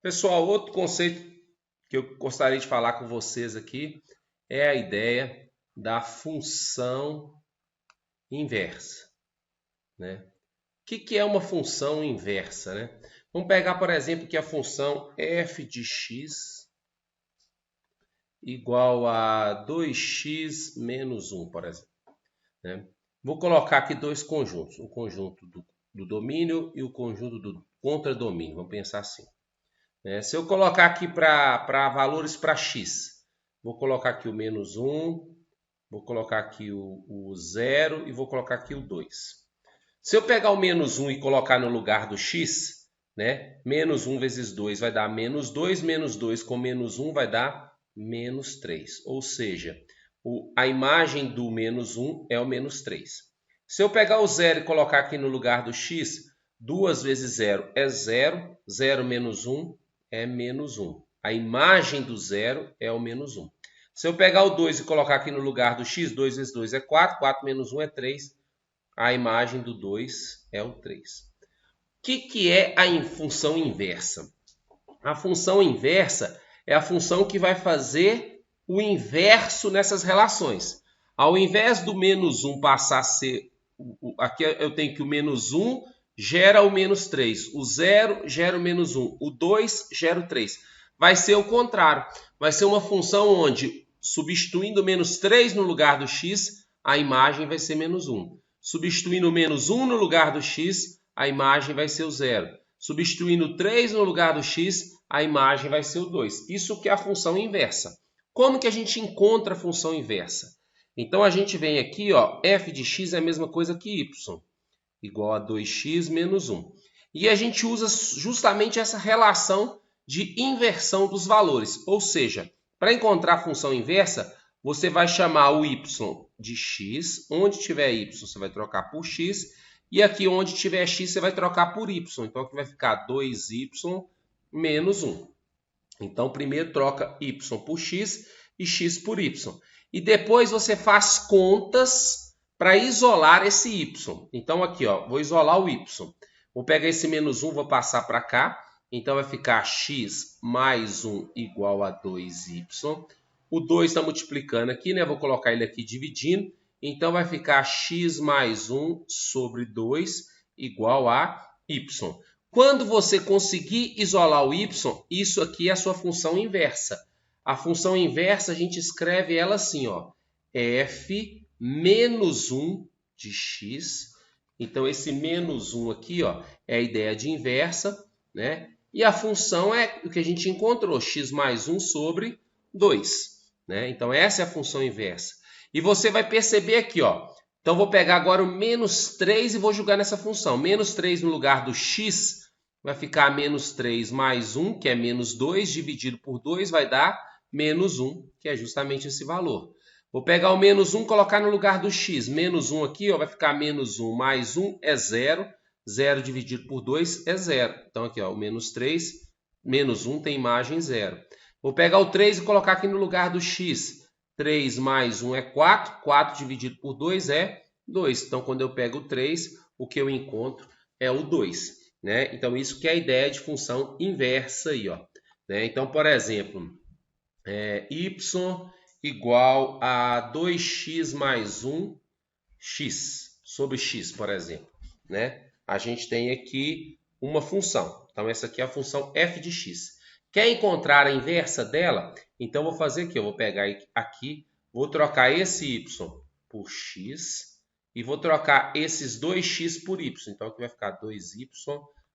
Pessoal, outro conceito que eu gostaria de falar com vocês aqui é a ideia da função inversa, né? O que é uma função inversa, né? Vamos pegar, por exemplo, que a função f de x igual a 2x menos 1, por exemplo, né? Vou colocar aqui dois conjuntos, o conjunto do domínio e o conjunto do contradomínio, vamos pensar assim. Se eu colocar aqui para valores para x, vou colocar aqui o menos 1, vou colocar aqui o 0 e vou colocar aqui o 2. Se eu pegar o menos 1 e colocar no lugar do x, né? Menos 1 vezes 2 vai dar menos 2 com menos 1 vai dar menos 3. Ou seja, a imagem do menos 1 é o menos 3. Se eu pegar o 0 e colocar aqui no lugar do x, 2 vezes 0 é 0, 0 menos 1 é menos 1. A imagem do 0 é o menos 1. Se eu pegar o 2 e colocar aqui no lugar do x, 2 vezes 2 é 4, 4 menos 1 é 3. A imagem do 2 é o 3. O que é a função inversa? A função inversa é a função que vai fazer o inverso nessas relações. Ao invés do menos 1 passar a ser... Aqui eu tenho que o menos 1 gera o menos 3. O 0 gera o menos 1. O 2 gera o 3. Vai ser o contrário. Vai ser uma função onde, substituindo o menos 3 no lugar do x, a imagem vai ser menos 1. Substituindo o menos 1 no lugar do x, a imagem vai ser o 0. Substituindo 3 no lugar do x, a imagem vai ser o 2. Isso que é a função inversa. Como que a gente encontra a função inversa? Então, a gente vem aqui, ó, f de x é a mesma coisa que y, igual a 2x menos 1. E a gente usa justamente essa relação de inversão dos valores. Ou seja, para encontrar a função inversa, você vai chamar o y de x. Onde tiver y, você vai trocar por x. E aqui onde tiver x, você vai trocar por y. Então, aqui vai ficar 2y menos 1. Então, primeiro troca y por x e x por y. E depois você faz contas para isolar esse y. Então, aqui, ó, vou isolar o y. Vou pegar esse menos 1, vou passar para cá. Então, vai ficar x mais 1 igual a 2y. O 2 está multiplicando aqui, né? Vou colocar ele aqui dividindo. Então, vai ficar x mais 1 sobre 2 igual a y. Quando você conseguir isolar o y, isso aqui é a sua função inversa. A função inversa, a gente escreve ela assim, ó, f menos 1 de x. Então, esse menos 1 aqui, ó, é a ideia de inversa, né? E a função é o que a gente encontrou, x mais 1 sobre 2. Né? Então, essa é a função inversa. E você vai perceber aqui, ó. Então, vou pegar agora o menos 3 e vou jogar nessa função. Menos 3 no lugar do x vai ficar menos 3 mais 1, que é menos 2, dividido por 2 vai dar menos 1, que é justamente esse valor. Vou pegar o menos 1 e colocar no lugar do x. Menos 1 aqui, ó, vai ficar menos 1 mais 1 é 0. 0 dividido por 2 é 0. Então, aqui, ó, o menos 3, menos 1 tem imagem 0. Vou pegar o 3 e colocar aqui no lugar do x. 3 mais 1 é 4. 4 dividido por 2 é 2. Então, quando eu pego o 3, o que eu encontro é o 2. Né? Então, isso que é a ideia de função inversa aí, ó. Né? Então, por exemplo, y igual a 2x mais 1 x sobre x, por exemplo. Né? A gente tem aqui uma função. Então, essa aqui é a função f de x. Quer encontrar a inversa dela? Então, vou fazer aqui. Eu vou pegar aqui, vou trocar esse y por x e vou trocar esses 2x por y. Então, aqui vai ficar 2y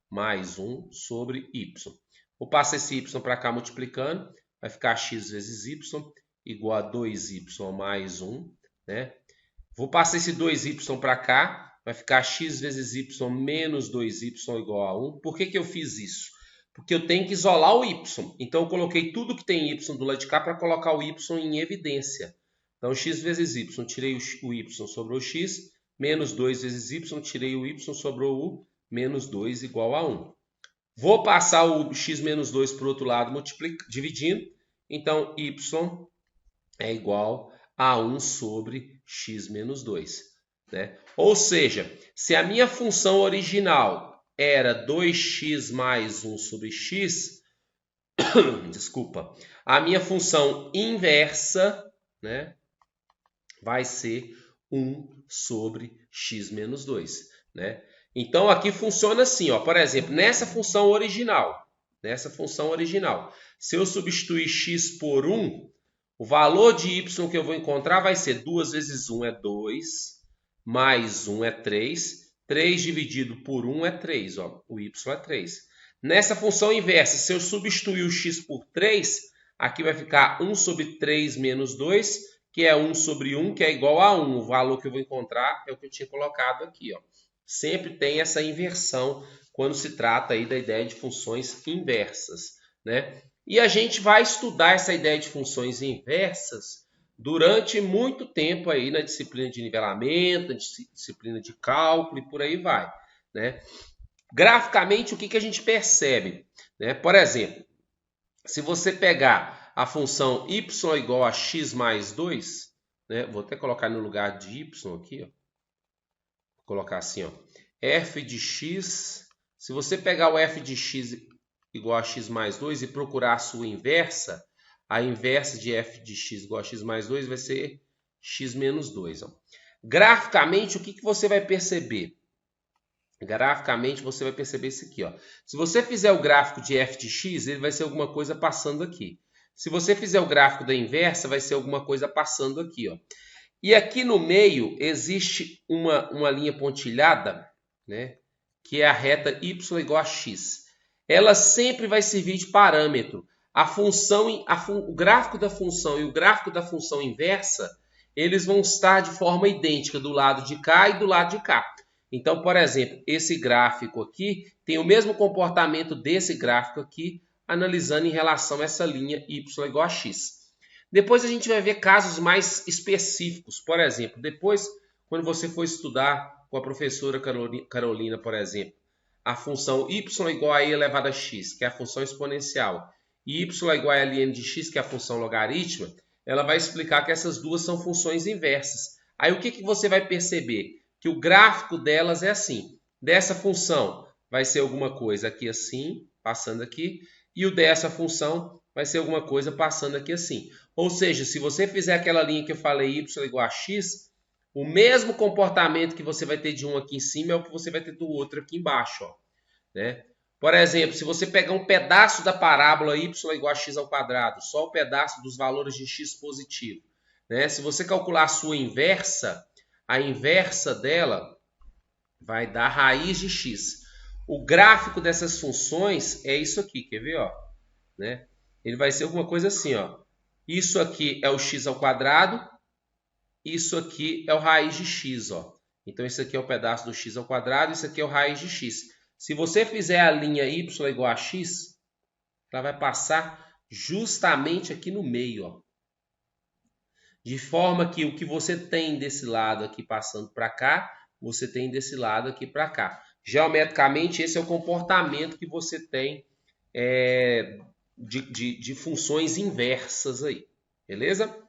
mais 1 sobre y. Vou passar esse y para cá multiplicando. Vai ficar x vezes y igual a 2y mais 1. Né? Vou passar esse 2y para cá. Vai ficar x vezes y menos 2y igual a 1. Por que eu fiz isso? Porque eu tenho que isolar o y. Então, eu coloquei tudo que tem y do lado de cá para colocar o y em evidência. Então, x vezes y, tirei o y, sobrou x. Menos 2 vezes y, tirei o y, sobrou o menos 2 igual a 1. Vou passar o x menos 2 para o outro lado, dividindo. Então, y é igual a 1 sobre x menos 2. Né? Ou seja, se a minha função original era 2x mais 1 sobre x, desculpa, a minha função inversa, né, vai ser 1 sobre x menos 2, né? Então, aqui funciona assim, ó, por exemplo, nessa função original, se eu substituir x por 1, o valor de y que eu vou encontrar vai ser 2 vezes 1 é 2, mais 1 é 3, 3 dividido por 1 é 3, ó, o y é 3. Nessa função inversa, se eu substituir o x por 3, aqui vai ficar 1 sobre 3 menos 2, que é 1 sobre 1, que é igual a 1. O valor que eu vou encontrar é o que eu tinha colocado aqui, ó. Sempre tem essa inversão quando se trata aí da ideia de funções inversas, né? E a gente vai estudar essa ideia de funções inversas durante muito tempo aí na disciplina de nivelamento, na disciplina de cálculo e por aí vai, né? Graficamente, o que a gente percebe, né? Por exemplo, se você pegar a função y igual a x mais 2, né? Vou até colocar no lugar de y aqui, ó. Vou colocar assim, ó, f de x. Se você pegar o f de x igual a x mais 2 e procurar a sua inversa, a inversa de f de x igual a x mais 2 vai ser x menos 2. Ó. Graficamente, o que você vai perceber? Graficamente, você vai perceber isso aqui. Ó. Se você fizer o gráfico de f de x, ele vai ser alguma coisa passando aqui. Se você fizer o gráfico da inversa, vai ser alguma coisa passando aqui. Ó. E aqui no meio existe uma linha pontilhada, né, que é a reta y igual a x. Ela sempre vai servir de parâmetro. O gráfico da função e o gráfico da função inversa, eles vão estar de forma idêntica do lado de cá e do lado de cá. Então, por exemplo, esse gráfico aqui tem o mesmo comportamento desse gráfico aqui, analisando em relação a essa linha y igual a x. Depois a gente vai ver casos mais específicos. Por exemplo, depois, quando você for estudar com a professora Carolina, por exemplo, a função y igual a e elevado a x, que é a função exponencial, e y igual a ln de x, que é a função logarítmica, ela vai explicar que essas duas são funções inversas. Aí o que você vai perceber? Que o gráfico delas é assim. Dessa função vai ser alguma coisa aqui assim, passando aqui, e o dessa função vai ser alguma coisa passando aqui assim. Ou seja, se você fizer aquela linha que eu falei, y igual a x, o mesmo comportamento que você vai ter de um aqui em cima é o que você vai ter do outro aqui embaixo. Ó, né? Por exemplo, se você pegar um pedaço da parábola y igual a x ao quadrado, só o pedaço dos valores de x positivo, né? Se você calcular a sua inversa, a inversa dela vai dar raiz de x. O gráfico dessas funções é isso aqui, quer ver? Ó, né? Ele vai ser alguma coisa assim, ó. Isso aqui é o x ao quadrado, isso aqui é o raiz de x, ó. Então, isso aqui é o pedaço do x ao quadrado, isso aqui é o raiz de x. Se você fizer a linha y igual a x, ela vai passar justamente aqui no meio, ó. De forma que o que você tem desse lado aqui passando para cá, você tem desse lado aqui para cá. Geometricamente, esse é o comportamento que você tem de funções inversas aí. Beleza?